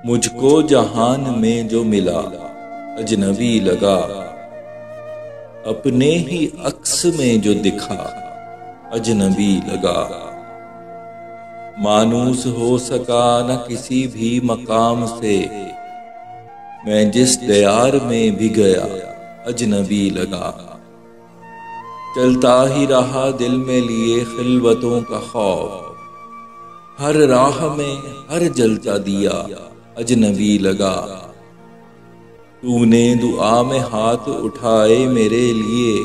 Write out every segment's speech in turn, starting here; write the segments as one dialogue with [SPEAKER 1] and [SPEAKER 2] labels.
[SPEAKER 1] मुझको जहान में जो मिला अजनबी लगा, अपने ही अक्स में जो दिखा अजनबी लगा। मानूस हो सका न किसी भी मकाम से, मैं जिस दयार में भी गया अजनबी लगा। चलता ही रहा दिल में लिए खिलवतों का खौफ, हर राह में हर जलता दिया अजनबी लगा। तूने दुआ में हाथ उठाए मेरे लिए,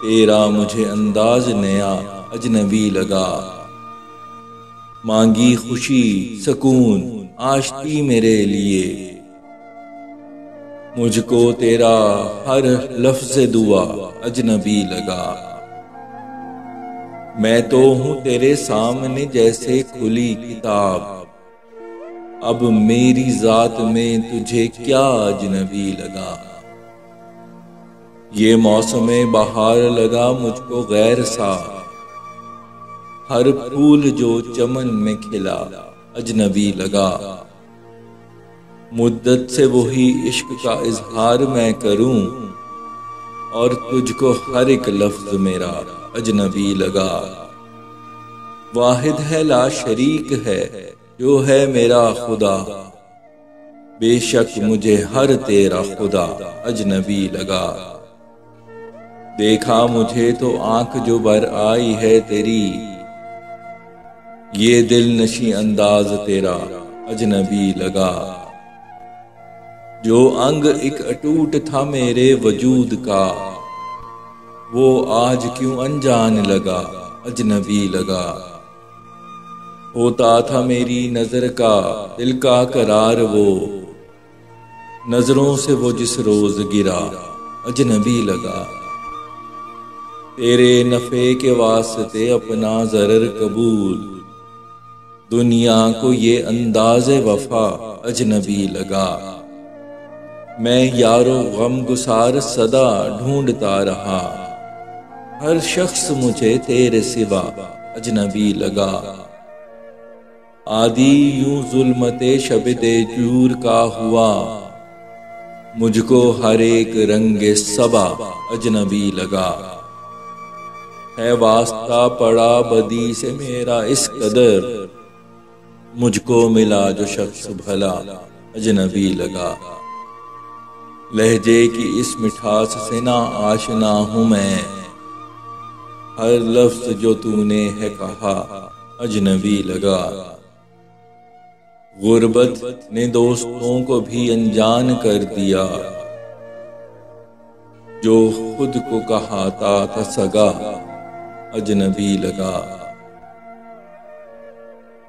[SPEAKER 1] तेरा मुझे अंदाज नया अजनबी लगा। मांगी खुशी सुकून आश्ती मेरे लिए, मुझको तेरा हर लफ्ज़ दुआ अजनबी लगा। मैं तो हूँ तेरे सामने जैसे खुली किताब, अब मेरी जात में तुझे क्या अजनबी लगा। ये मौसमे बहार लगा मुझको गैर सा, हर फूल जो चमन में खिला अजनबी लगा। मुद्दत से वही इश्क का इजहार मैं करूं, और तुझको हर एक लफ्ज मेरा अजनबी लगा। वाहिद है ला शरीक है जो है मेरा खुदा, बेशक मुझे हर तेरा खुदा अजनबी लगा। देखा मुझे तो आंख जो भर आई है तेरी, ये दिल नशी अंदाज तेरा अजनबी लगा। जो अंग एक अटूट था मेरे वजूद का, वो आज क्यों अनजान लगा अजनबी लगा। होता था मेरी नजर का दिल का करार वो, नजरों से वो जिस रोज गिरा अजनबी लगा। तेरे नफे के वास्ते अपना जरर कबूल, दुनिया को ये अंदाज़े वफा अजनबी लगा। मैं यारो गम गुसार सदा ढूंढता रहा, हर शख्स मुझे तेरे सिवा अजनबी लगा। आदि यूं जुल्मते शबदे जूर का हुआ, मुझको हर एक रंगे सबा अजनबी लगा। है वास्ता पड़ा बदी से मेरा इस कदर, मुझको मिला जो शख्स भला अजनबी लगा। लहजे की इस मिठास से ना आशना हूँ मैं, हर लफ्ज जो तूने है कहा अजनबी लगा। गुर्बत ने दोस्तों को भी अनजान कर दिया, जो खुद को कहाता था सगा अजनबी लगा।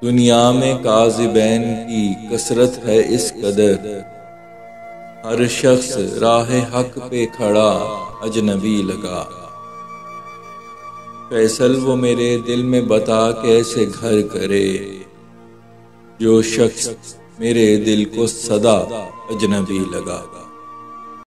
[SPEAKER 1] दुनिया में काज़िबैन की कसरत है इस कदर, हर शख्स राह हक पे खड़ा अजनबी लगा। फैसल वो मेरे दिल में बता कैसे घर करे, जो शख्स मेरे दिल को सदा अजनबी लगा।